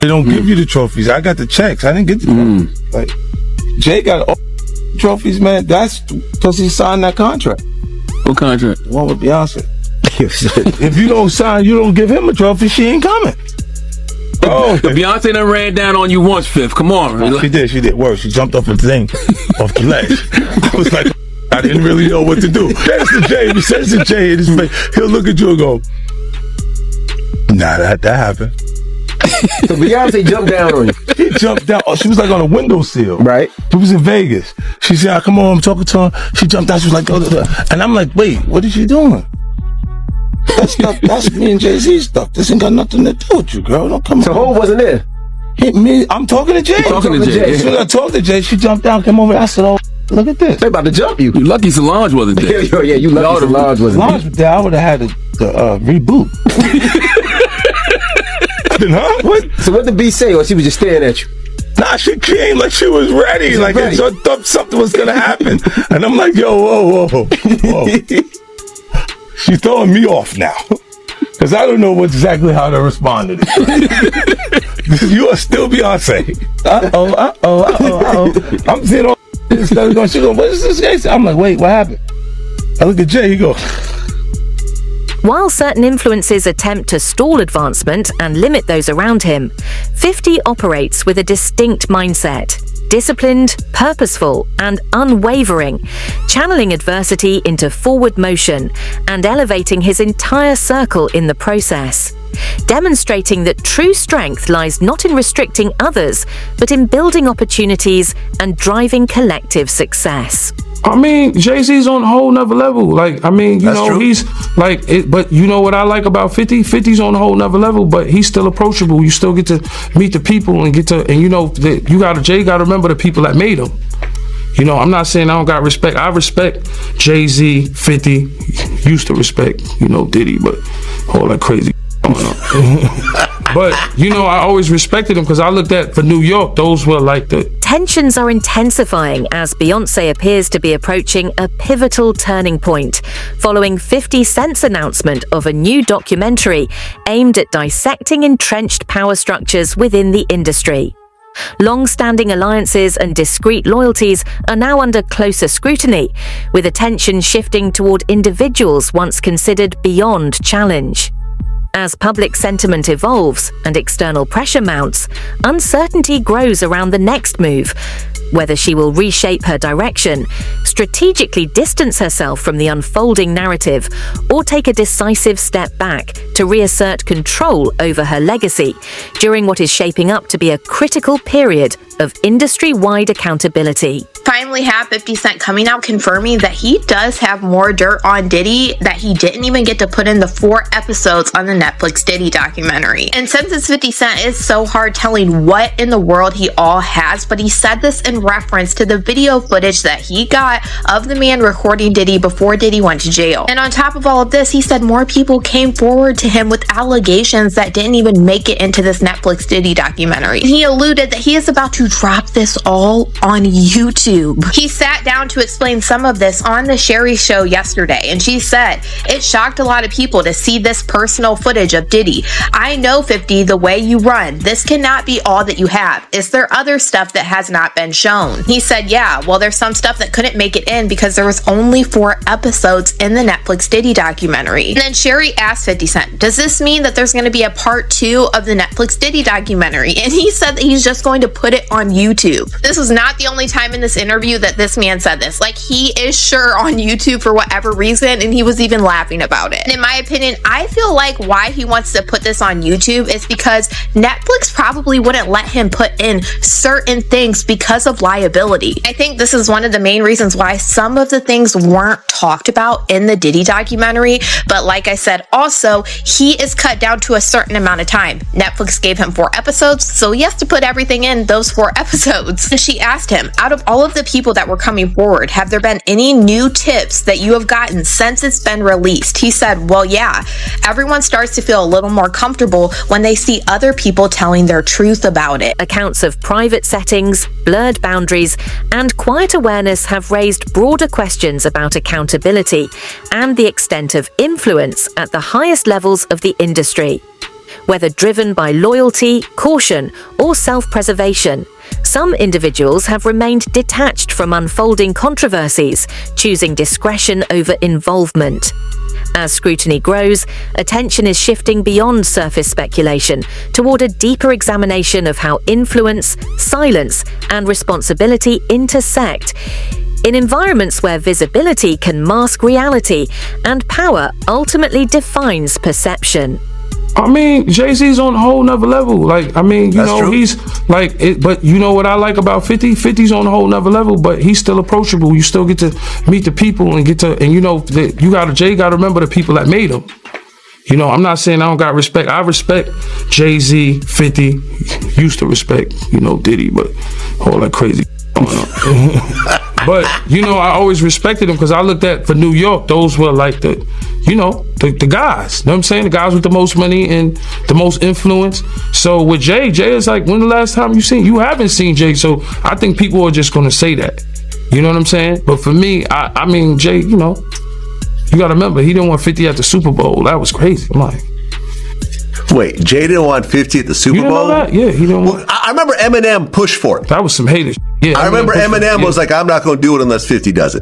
They don't give you the trophies. I got the checks. I didn't get the trophies. Like, Jay got all the trophies, man. That's because he signed that contract. What contract? The one with Beyonce. If you don't sign, you don't give him a trophy, she ain't coming. Oh, the Beyonce done ran down on you once, Fifth. Come on. Man. She did. Worse, she jumped off the thing, off the ledge. I was like, I didn't really know what to do. That's the Jay. He says to Jay in his face. He'll look at you and go, nah, that happened. So Beyonce jumped down on you. She jumped down. Oh, she was like on a windowsill. Right. She was in Vegas. She said, come on, I'm talking to her. She jumped down. She was like, go to her. And I'm like, wait, what is she doing? That's me and Jay-Z stuff. This ain't got nothing to do with you, girl. Don't come on. So Hov wasn't there? I'm talking to Jay. As soon as I talked to Jay, she jumped down, came over. I said, oh, look at this. They about to jump you. You lucky Solange wasn't there. Yeah, you lucky Solange wasn't there. Solange was there. I would have had to reboot. Huh? What? So what did B say, or she was just staring at you? Nah, she came like she was ready. Like I thought something was gonna happen. And I'm like, yo, whoa. She's throwing me off now. Because I don't know exactly how to respond to this. You are still Beyonce. I'm sitting on instead of going, she goes, what is this case? I'm like, wait, what happened? I look at Jay, he goes. While certain influences attempt to stall advancement and limit those around him, 50 operates with a distinct mindset, disciplined, purposeful, and unwavering, channeling adversity into forward motion and elevating his entire circle in the process, demonstrating that true strength lies not in restricting others, but in building opportunities and driving collective success. I mean, Jay-Z's on a whole nother level. Like, I mean, you know, he's like, but you know what I like about 50? 50's on a whole nother level, but he's still approachable. You still get to meet the people and you know, Jay got to remember the people that made him. You know, I'm not saying I don't got respect. I respect Jay-Z, 50, used to respect, you know, Diddy, but all that crazy going on. But, you know, I always respected him because I looked at, for New York, those were like the... Tensions are intensifying as Beyoncé appears to be approaching a pivotal turning point, following 50 Cent's announcement of a new documentary aimed at dissecting entrenched power structures within the industry. Long-standing alliances and discreet loyalties are now under closer scrutiny, with attention shifting toward individuals once considered beyond challenge. As public sentiment evolves and external pressure mounts, uncertainty grows around the next move, whether she will reshape her direction, strategically distance herself from the unfolding narrative, or take a decisive step back to reassert control over her legacy during what is shaping up to be a critical period of industry-wide accountability. Finally have 50 Cent coming out confirming that he does have more dirt on Diddy, that he didn't even get to put in the 4 episodes on the Netflix Diddy documentary. And since it's 50 Cent, it's so hard telling what in the world he all has, but he said this in reference to the video footage that he got of the man recording Diddy before Diddy went to jail. And on top of all of this, he said more people came forward to him with allegations that didn't even make it into this Netflix Diddy documentary. And he alluded that he is about to drop this all on YouTube. He sat down to explain some of this on the Sherry show yesterday, and she said, it shocked a lot of people to see this personal footage of Diddy. I know 50, the way you run, this cannot be all that you have. Is there other stuff that has not been shown? He said, yeah, well, there's some stuff that couldn't make it in because there was only 4 episodes in the Netflix Diddy documentary. And then Sherry asked 50 Cent, does this mean that there's going to be a part 2 of the Netflix Diddy documentary? And he said that he's just going to put it on YouTube. This was not the only time in this interview that this man said this. Like, he is sure on YouTube for whatever reason, and he was even laughing about it. And in my opinion, I feel like why he wants to put this on YouTube is because Netflix probably wouldn't let him put in certain things because of liability. I think this is one of the main reasons why some of the things weren't talked about in the Diddy documentary. But like I said, also, he is cut down to a certain amount of time. Netflix gave him 4 episodes, so he has to put everything in those 4 episodes. And she asked him, out of all of the people that were coming forward, have there been any new tips that you have gotten since it's been released? He said, well, yeah, everyone starts to feel a little more comfortable when they see other people telling their truth about it. Accounts of private settings, blurred boundaries, and quiet awareness have raised broader questions about accountability and the extent of influence at the highest levels of the industry. whether driven by loyalty, caution, or self-preservation. Some individuals have remained detached from unfolding controversies, choosing discretion over involvement. As scrutiny grows, attention is shifting beyond surface speculation toward a deeper examination of how influence, silence, and responsibility intersect. In environments where visibility can mask reality and power ultimately defines perception. I mean, Jay-Z's on a whole nother level. Like, I mean, you know, true. he's like, but you know what I like about 50? 50's on a whole nother level, but he's still approachable. You still get to meet the people and you know, Jay got to remember the people that made him. You know, I'm not saying I don't got respect. I respect Jay-Z, 50, used to respect, you know, Diddy, but all that crazy going on. But, you know, I always respected him because I looked at, for New York, those were like the, you know, the guys. You know what I'm saying? The guys with the most money and the most influence. So with Jay is like, when the last time you haven't seen Jay. So I think people are just going to say that. You know what I'm saying? But for me, I mean, Jay, you know, you got to remember, he didn't want 50 at the Super Bowl. That was crazy. I'm like, wait, Jay didn't want 50 at the Super you didn't Bowl? know that? Yeah, he didn't want. I remember Eminem pushed for it. That was some haters. Yeah, I remember Eminem was like, I'm not going to do it unless 50 does it.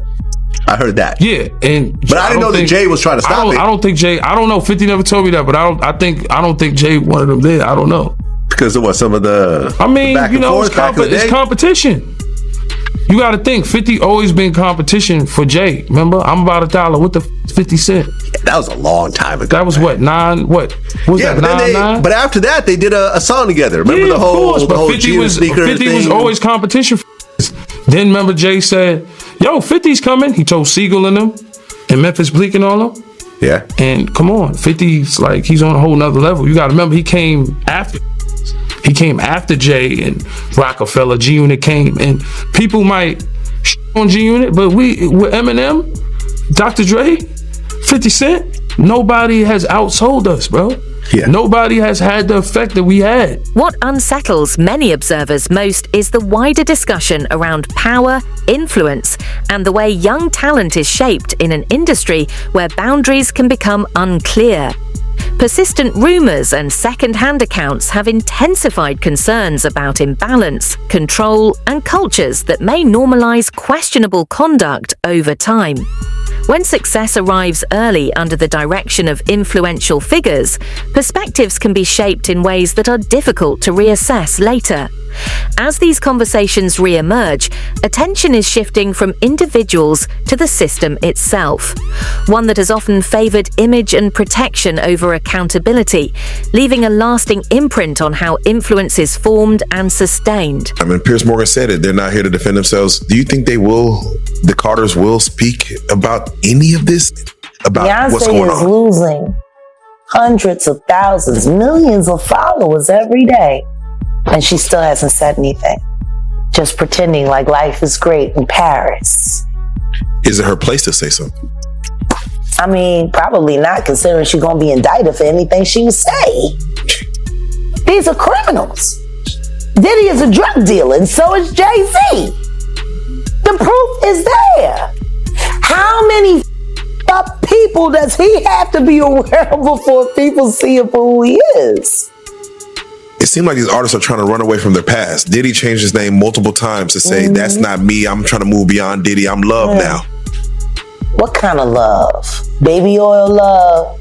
I heard that. Yeah, but I didn't know that Jay was trying to stop it. I don't think Jay. I don't know. 50 never told me that, but I don't think Jay wanted him there. I don't know because of what some of the. I mean, back you know, forth, it's competition. You got to think 50 always been competition for Jay. Remember, I'm about $1. What the 50 Cent? Yeah, that was a long time ago. That was what 9. What was that? 9. But after that, they did a song together. Remember the whole 50 was always competition. Then remember Jay said, yo, 50's coming. He told Siegel and them and Memphis Bleak and all them. Yeah. And come on, 50's like, he's on a whole nother level. You got to remember, he came after Jay and Rockefeller. G-Unit came, and people might on G-Unit, but with Eminem, Dr. Dre, 50 Cent, nobody has outsold us, bro. Yeah. Nobody has had the effect that we had. What unsettles many observers most is the wider discussion around power, influence, and the way young talent is shaped in an industry where boundaries can become unclear. Persistent rumors and second-hand accounts have intensified concerns about imbalance, control, and cultures that may normalize questionable conduct over time. When success arrives early under the direction of influential figures, perspectives can be shaped in ways that are difficult to reassess later. As these conversations re-emerge, attention is shifting from individuals to the system itself, one that has often favored image and protection over accountability, leaving a lasting imprint on how influence is formed and sustained. I mean, Piers Morgan said it. They're not here to defend themselves. Do you think the Carters will speak about any of this? About Beyonce what's going is on? losing hundreds of thousands, millions of followers every day. And she still hasn't said anything. Just pretending like life is great in Paris. Is it her place to say something? I mean, probably not, considering she's going to be indicted for anything she would say. These are criminals. Diddy is a drug dealer, and so is Jay-Z. The proof is there. How many people does he have to be aware of before people see him for who he is? It seems like these artists are trying to run away from their past. Diddy changed his name multiple times to say, that's not me. I'm trying to move beyond Diddy. I'm love now. What kind of love? Baby oil love?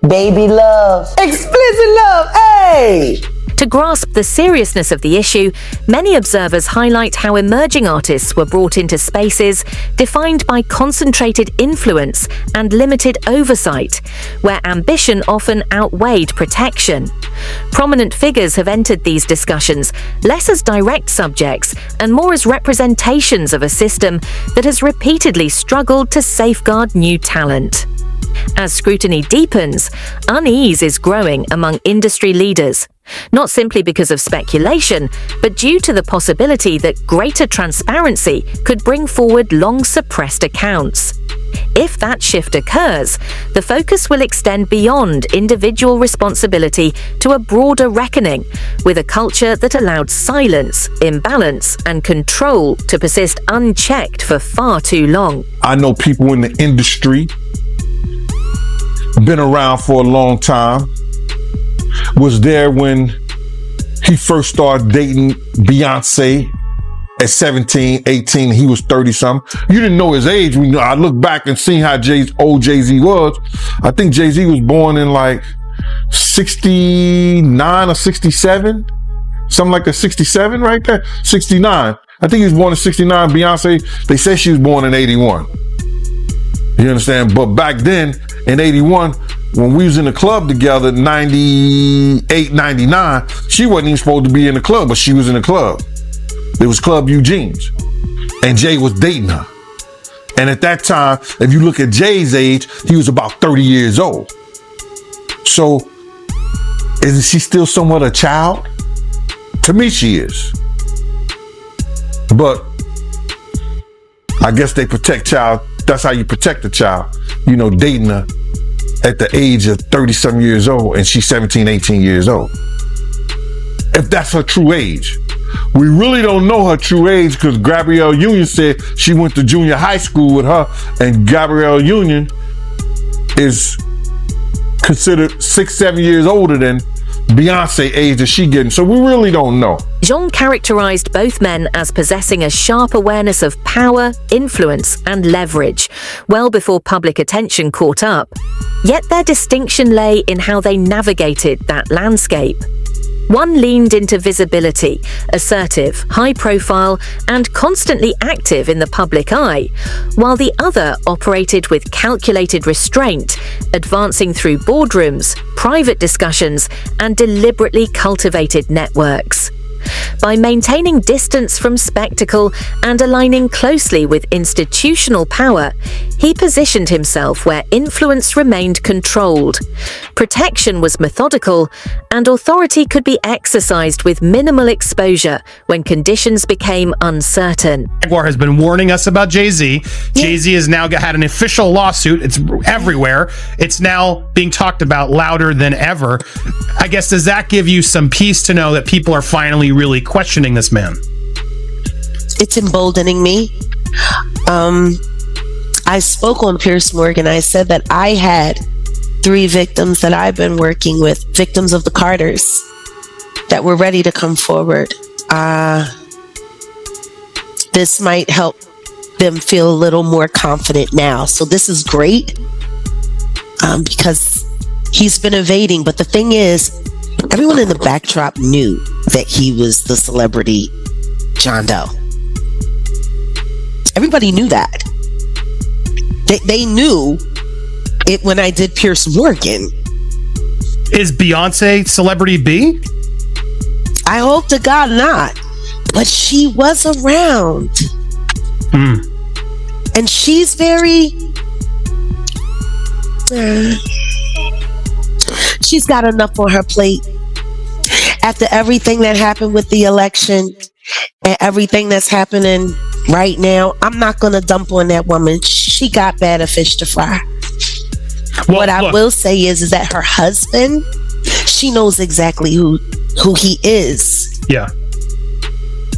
Baby love? Explicit love? Hey! To grasp the seriousness of the issue, many observers highlight how emerging artists were brought into spaces defined by concentrated influence and limited oversight, where ambition often outweighed protection. Prominent figures have entered these discussions less as direct subjects and more as representations of a system that has repeatedly struggled to safeguard new talent. As scrutiny deepens, unease is growing among industry leaders, not simply because of speculation, but due to the possibility that greater transparency could bring forward long-suppressed accounts. If that shift occurs, the focus will extend beyond individual responsibility to a broader reckoning with a culture that allowed silence, imbalance, and control to persist unchecked for far too long. I know people in the industry, been around for a long time. was there when he first started dating Beyoncé at 17, 18. He was 30 something. You didn't know his age. I look back and see how old Jay-Z was. I think Jay-Z was born in like 69 or 67. Something like that, 67 right there. 69. I think he was born in 69. Beyonce, they said she was born in 81. You understand? But back then, in 81, when we was in the club together, 98, 99, she wasn't even supposed to be in the club, but she was in the club. It was Club Eugene's. And Jay was dating her. And at that time, if you look at Jay's age, he was about 30 years old. So, isn't she still somewhat a child? To me, she is. But I guess they protect child. That's how you protect a child. You know, dating her at the age of 30-some years old and she's 17, 18 years old. If that's her true age. We really don't know her true age because Gabrielle Union said she went to junior high school with her, and Gabrielle Union is considered 6-7 years older than Beyonce age that she getting. So we really don't know. Jean characterized both men as possessing a sharp awareness of power, influence, and leverage, well before public attention caught up. Yet their distinction lay in how they navigated that landscape. One leaned into visibility, assertive, high profile, and constantly active in the public eye, while the other operated with calculated restraint, advancing through boardrooms, private discussions, and deliberately cultivated networks. By maintaining distance from spectacle and aligning closely with institutional power, he positioned himself where influence remained controlled. Protection was methodical, and authority could be exercised with minimal exposure when conditions became uncertain. Jaguar has been warning us about Jay-Z. Jay-Z has now had an official lawsuit. It's everywhere. It's now being talked about louder than ever. I guess, does that give you some peace to know that people are finally really questioning this man? It's emboldening me. I spoke on Piers Morgan. I said that I had 3 victims that I've been working with, victims of the Carters, that were ready to come forward. This might help them feel a little more confident now. So this is great because he's been evading. But the thing is, everyone in the backdrop knew that he was the celebrity John Doe. Everybody knew that. They knew it when I did Piers Morgan. Is Beyonce celebrity B? I hope to God not. But she was around. And she's very... she's got enough on her plate. After everything that happened with the election and everything that's happening right now, I'm not going to dump on that woman. She got better fish to fry. Well, what I will say is that her husband, she knows exactly who he is. Yeah.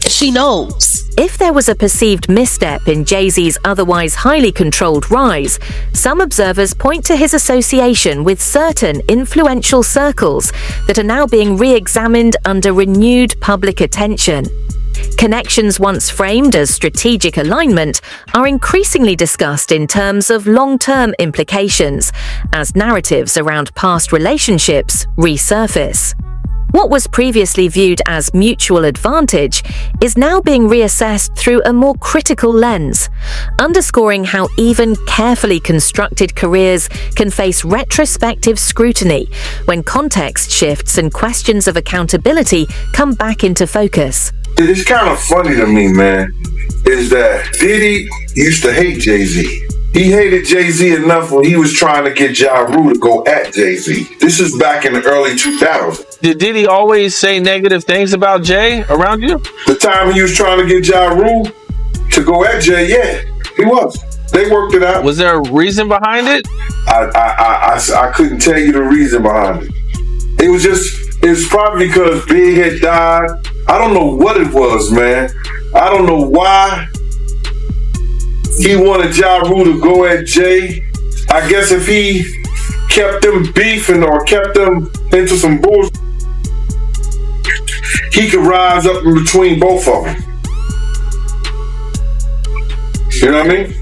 She knows. If there was a perceived misstep in Jay-Z's otherwise highly controlled rise, some observers point to his association with certain influential circles that are now being re-examined under renewed public attention. Connections once framed as strategic alignment are increasingly discussed in terms of long-term implications, as narratives around past relationships resurface. What was previously viewed as mutual advantage is now being reassessed through a more critical lens, underscoring how even carefully constructed careers can face retrospective scrutiny when context shifts and questions of accountability come back into focus. It's kind of funny to me, man, is that Diddy used to hate Jay-Z. He hated Jay-Z enough when he was trying to get Ja Rule to go at Jay-Z. This is back in the early 2000s. Did Diddy always say negative things about Jay around you? The time he was trying to get Ja Rule to go at Jay, yeah, he was. They worked it out. Was there a reason behind it? I couldn't tell you the reason behind it. It's probably because Big had died. I don't know what it was, man. I don't know why he wanted Ja Rule to go at Jay. I guess if he kept them beefing or kept them into some bullshit, he could rise up in between both of them. You know what I mean?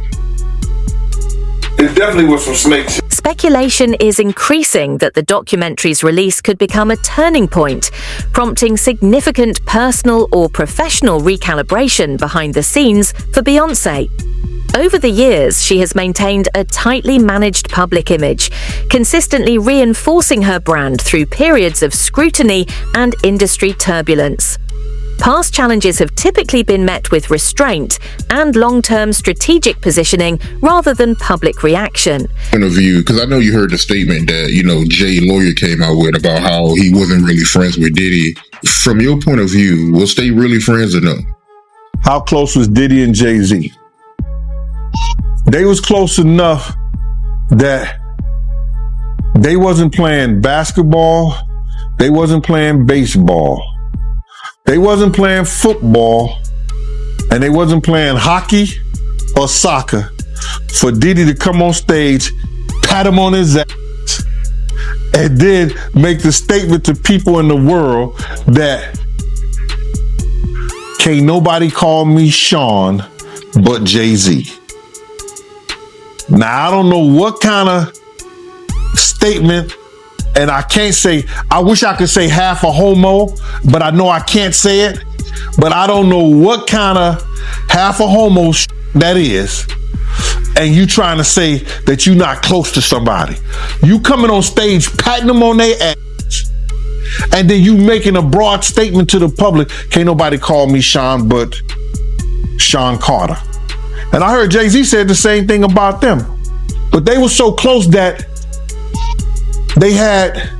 It definitely was some snake shit. Speculation is increasing that the documentary's release could become a turning point, prompting significant personal or professional recalibration behind the scenes for Beyoncé. Over the years, she has maintained a tightly managed public image, consistently reinforcing her brand through periods of scrutiny and industry turbulence. Past challenges have typically been met with restraint and long-term strategic positioning rather than public reaction. Point of view, because I know you heard the statement that, Jay lawyer came out with about how he wasn't really friends with Diddy. From your point of view, was they really friends or no? How close was Diddy and Jay-Z? They was close enough that they wasn't playing basketball, they wasn't playing baseball, they wasn't playing football, and they wasn't playing hockey or soccer for Diddy to come on stage, pat him on his ass, and then make the statement to people in the world that can't nobody call me Sean but Jay-Z. Now, I don't know what kind of statement, and I can't say, I wish I could say half a homo, but I know I can't say it. But I don't know what kind of half a homo that is. And you trying to say that you're not close to somebody. You coming on stage, patting them on their ass, and then you making a broad statement to the public, can't nobody call me Sean but Sean Carter. And I heard Jay-Z said the same thing about them. But they were so close that they had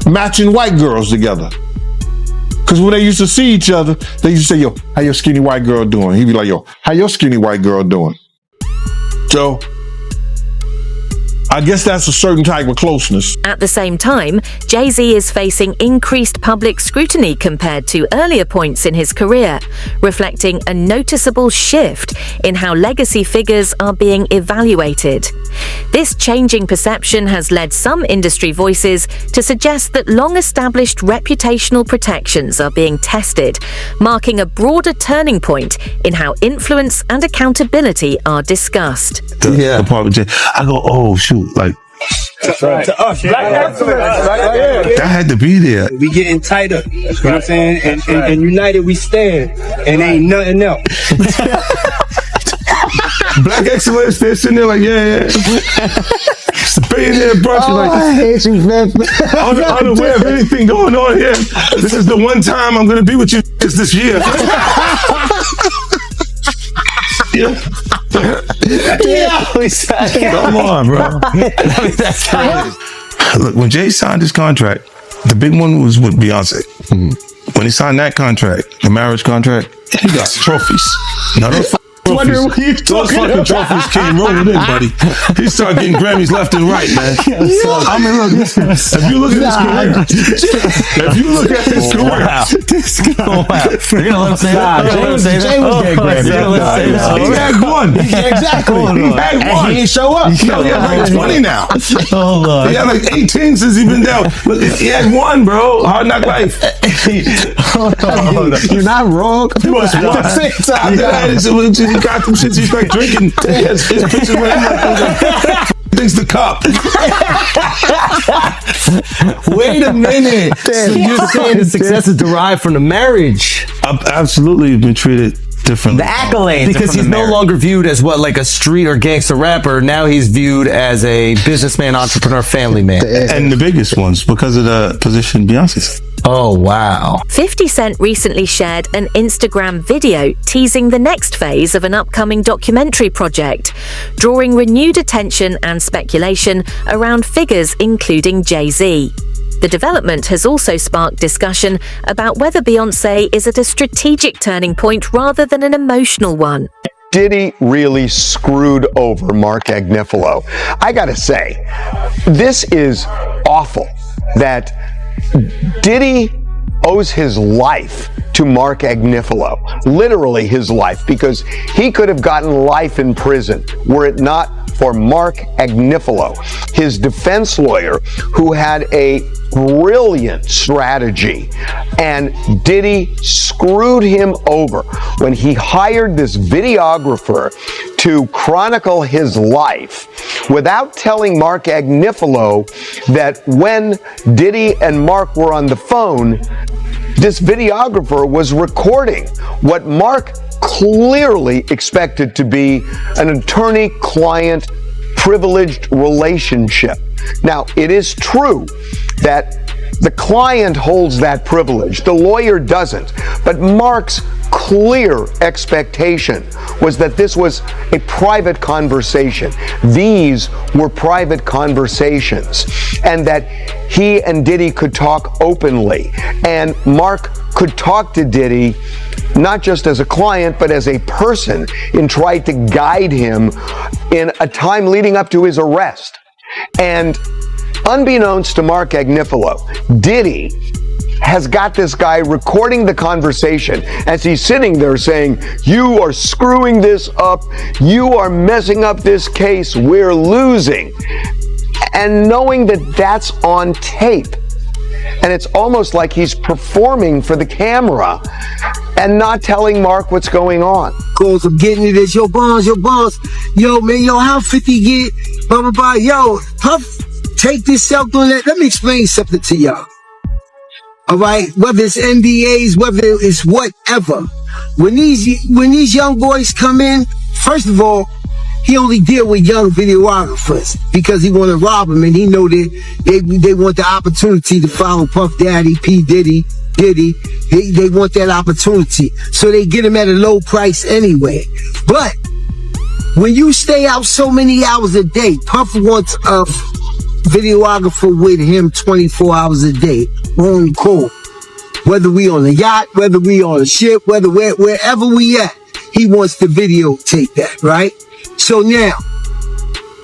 matching white girls together. Because when they used to see each other, they used to say, yo, how your skinny white girl doing? He'd be like, yo, how your skinny white girl doing? So I guess that's a certain type of closeness. At the same time, Jay-Z is facing increased public scrutiny compared to earlier points in his career, reflecting a noticeable shift in how legacy figures are being evaluated. This changing perception has led some industry voices to suggest that long-established reputational protections are being tested, marking a broader turning point in how influence and accountability are discussed. The part with Jay, I go, oh shoot, like That's right. To us, black excellence. that had to be there. We getting tighter. You know what I'm saying? And united we stand. And ain't nothing else. Black excellence, they're sitting there like, yeah. It's a billionaire brunch. Like, I hate you, man. Unaware of anything going on here. This is the one time I'm going to be with you this year. Come on, bro. That's crazy. Look, when Jay signed his contract, the big one was with Beyonce. When he signed that contract, the marriage contract, he got trophies. Now those fucking trophies came rolling in, buddy. He started getting Grammys left and right, man. I mean, look, if you look at his career, You're gonna let him say that? Jay was getting Grammys. He had one. Exactly. He had one. And he ain't show up. He had like 20 now. He had like 18 since he been down. Look, he had one, bro. Hard Knock Life. You're not wrong. He was one. He got them shits. He's like drinking. His pictures where he's like, thinks the cup. Wait a minute. So you're saying the success is derived from the marriage? I've absolutely been treated differently. The accolades. Because he's no longer viewed as what, like a street or gangster rapper. Now he's viewed as a businessman, entrepreneur, family man. And the biggest ones because of the position Beyonce's. Oh, wow. 50 Cent recently shared an Instagram video teasing the next phase of an upcoming documentary project, drawing renewed attention and speculation around figures including Jay-Z. The development has also sparked discussion about whether Beyoncé is at a strategic turning point rather than an emotional one. Diddy really screwed over Mark Agnifilo. I gotta say, this is awful that Diddy owes his life to Mark Agnifilo, literally his life, because he could have gotten life in prison were it not for Mark Agnifilo, his defense lawyer, who had a brilliant strategy. And Diddy screwed him over when he hired this videographer to chronicle his life without telling Mark Agnifilo that when Diddy and Mark were on the phone, this videographer was recording what Mark clearly expected to be an attorney-client privileged relationship. Now, it is true that the client holds that privilege. The lawyer doesn't. But Mark's clear expectation was that this was a private conversation. These were private conversations, and that he and Diddy could talk openly. And Mark could talk to Diddy not just as a client, but as a person, and tried to guide him in a time leading up to his arrest. And unbeknownst to Mark Agnifilo, Diddy has got this guy recording the conversation as he's sitting there saying, "You are screwing this up. You are messing up this case. We're losing." And knowing that that's on tape. And it's almost like he's performing for the camera and not telling Mark what's going on. Calls, I'm getting it as your boss. Yo, man, how 50 get? Blah, blah, blah. Yo, Puff, take this out doing that. Let me explain something to y'all. All right? Whether it's NDAs, whether it's whatever. When these young boys come in, first of all, he only deal with young videographers because he want to rob them, and he know that they want the opportunity to follow Puff Daddy, P. Diddy. They want that opportunity. So they get him at a low price anyway. But when you stay out so many hours a day, Puff wants a videographer with him 24 hours a day on call. Whether we on a yacht, whether we on a ship, wherever we at, he wants to videotape that, right? So now,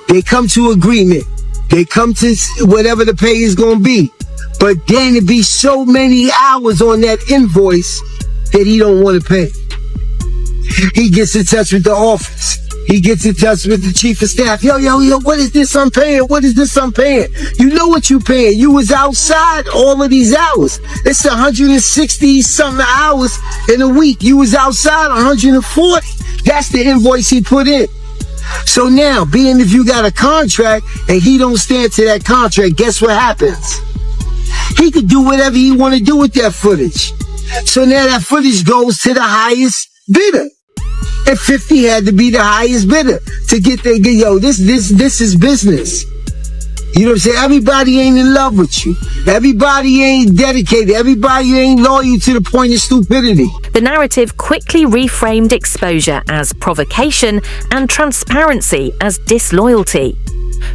they come to agreement. They come to whatever the pay is going to be. But then it be so many hours on that invoice that he don't want to pay. He gets in touch with the office. He gets in touch with the chief of staff. Yo, what is this I'm paying? What is this I'm paying? You know what you paying. You was outside all of these hours. It's 160 something hours in a week. You was outside 140. That's the invoice he put in. So now, being if you got a contract and he don't stand to that contract, guess what happens? He could do whatever he want to do with that footage. So now that footage goes to the highest bidder. And 50 had to be the highest bidder to get this is business. You know what I'm saying? Everybody ain't in love with you. Everybody ain't dedicated. Everybody ain't loyal to the point of stupidity. The narrative quickly reframed exposure as provocation and transparency as disloyalty.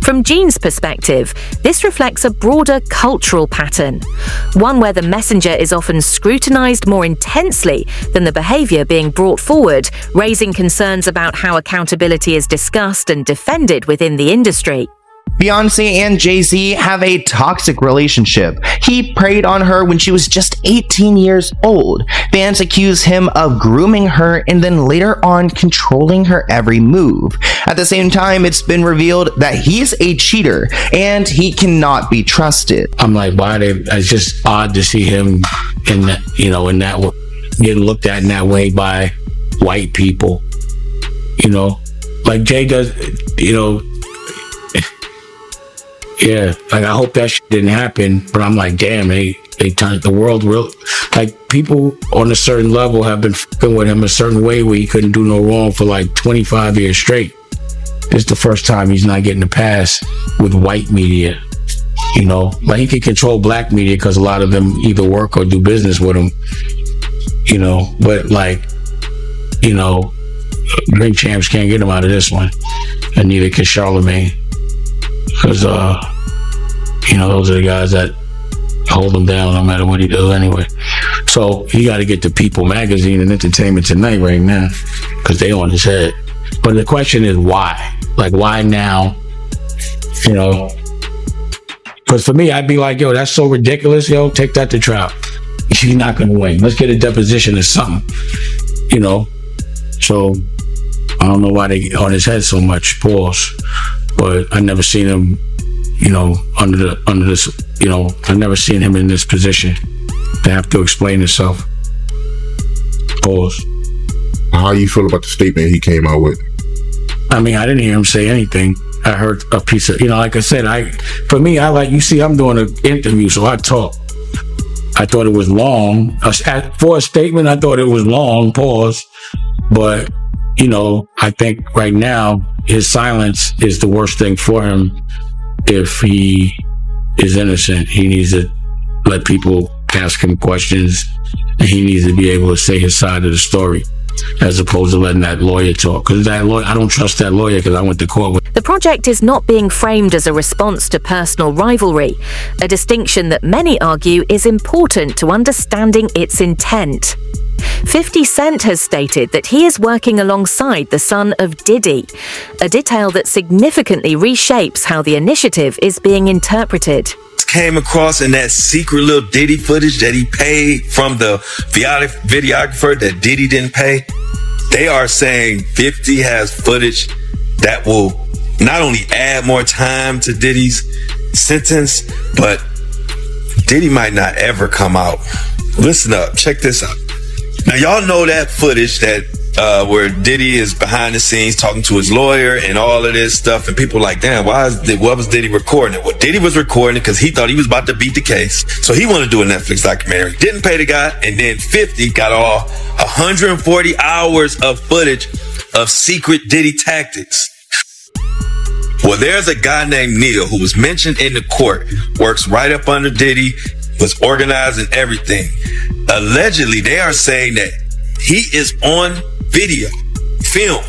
From Gene's perspective, this reflects a broader cultural pattern, one where the messenger is often scrutinized more intensely than the behavior being brought forward, raising concerns about how accountability is discussed and defended within the industry. Beyoncé and Jay-Z have a toxic relationship. He preyed on her when she was just 18 years old. Fans accuse him of grooming her and then later on controlling her every move. At the same time, it's been revealed that he's a cheater and he cannot be trusted. I'm like, it's just odd to see him in that, getting looked at in that way by white people. Like Jay does, yeah, like I hope that shit didn't happen, but I'm like, damn, they turned the world real. Like people on a certain level have been fucking with him a certain way where he couldn't do no wrong for like 25 years straight. This is the first time he's not getting a pass with white media. Like he can control black media because a lot of them either work or do business with him. But Drink Champs can't get him out of this one, and neither can Charlemagne. Because, those are the guys that hold him down no matter what he does anyway. So he got to get to People Magazine and Entertainment Tonight right now because they on his head. But the question is why? Like, why now? Because for me, I'd be like, yo, that's so ridiculous. Yo, take that to trial. You're not going to win. Let's get a deposition or something. So I don't know why they get on his head so much, pause. But I never seen him, under this, I never seen him in this position to have to explain himself. Pause. How you feel about the statement he came out with? I mean, I didn't hear him say anything. I heard a piece of, like I said, I'm doing an interview, so I talk. I thought it was long. For a statement, I thought it was long, pause. But, I think right now, his silence is the worst thing for him. If he is innocent, he needs to let people ask him questions, and he needs to be able to say his side of the story, as opposed to letting that lawyer talk. Because that lawyer, I don't trust that lawyer because I went to court with. The project is not being framed as a response to personal rivalry, a distinction that many argue is important to understanding its intent. 50 Cent has stated that he is working alongside the son of Diddy, a detail that significantly reshapes how the initiative is being interpreted. Came across in that secret little Diddy footage that he paid from the videographer that Diddy didn't pay. They are saying 50 has footage that will not only add more time to Diddy's sentence, but Diddy might not ever come out. Listen up, check this out. Now y'all know that footage that where Diddy is behind the scenes talking to his lawyer and all of this stuff, and people are like, damn, what was Diddy recording it? Well, Diddy was recording it because he thought he was about to beat the case, so he wanted to do a Netflix documentary. Didn't pay the guy, and then 50 got all 140 hours of footage of secret Diddy tactics. Well, there's a guy named Neil who was mentioned in the court, works right up under Diddy, was organizing everything. Allegedly, they are saying that he is on video, film,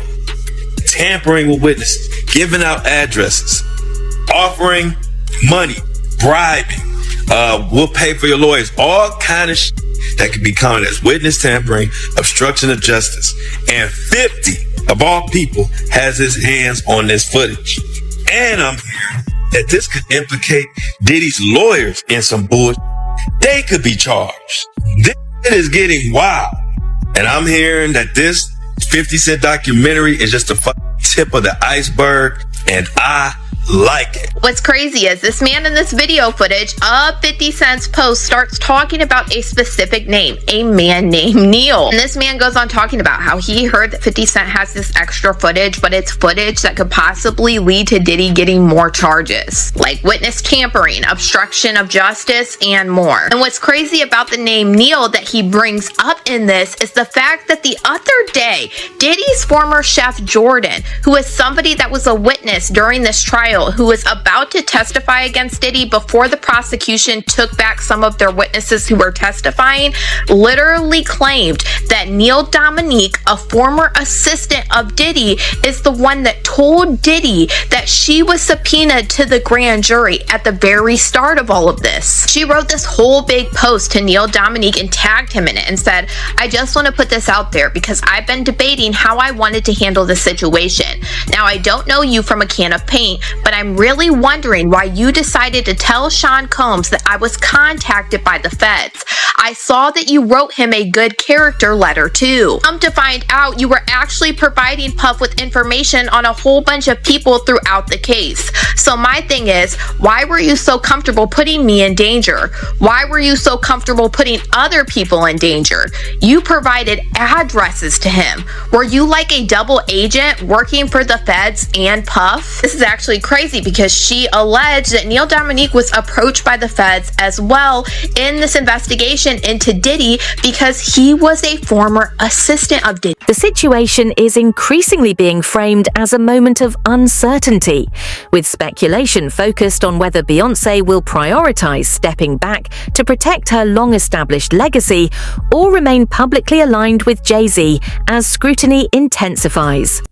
tampering with witnesses, giving out addresses, offering money, bribing, we'll pay for your lawyers, all kind of shit that could be counted as witness tampering, obstruction of justice. And 50, of all people, has his hands on this footage. And I'm hearing that this could implicate Diddy's lawyers in some bullshit. They could be charged. This is getting wild. And I'm hearing that this 50 Cent documentary is just the tip of the iceberg, and I like it. What's crazy is this man in this video footage of 50 Cent's post starts talking about a specific name, a man named Neil. And this man goes on talking about how he heard that 50 Cent has this extra footage, but it's footage that could possibly lead to Diddy getting more charges, like witness tampering, obstruction of justice, and more. And what's crazy about the name Neil that he brings up in this is the fact that the other day, Diddy's former chef Jordan, who is somebody that was a witness during this trial, who was about to testify against Diddy before the prosecution took back some of their witnesses who were testifying, literally claimed that Neil Dominique, a former assistant of Diddy, is the one that told Diddy that she was subpoenaed to the grand jury at the very start of all of this. She wrote this whole big post to Neil Dominique and tagged him in it and said, I just want to put this out there because I've been debating how I wanted to handle the situation. Now, I don't know you from a can of paint, but I'm really wondering why you decided to tell Sean Combs that I was contacted by the feds. I saw that you wrote him a good character letter too. Come to find out, you were actually providing Puff with information on a whole bunch of people throughout the case. So my thing is, why were you so comfortable putting me in danger? Why were you so comfortable putting other people in danger? You provided addresses to him. Were you like a double agent working for the feds and Puff? This is actually crazy because she alleged that Neil Dominique was approached by the feds as well in this investigation into Diddy because he was a former assistant of Diddy. The situation is increasingly being framed as a moment of uncertainty, with speculation focused on whether Beyoncé will prioritize stepping back to protect her long-established legacy or remain publicly aligned with Jay-Z as scrutiny intensifies.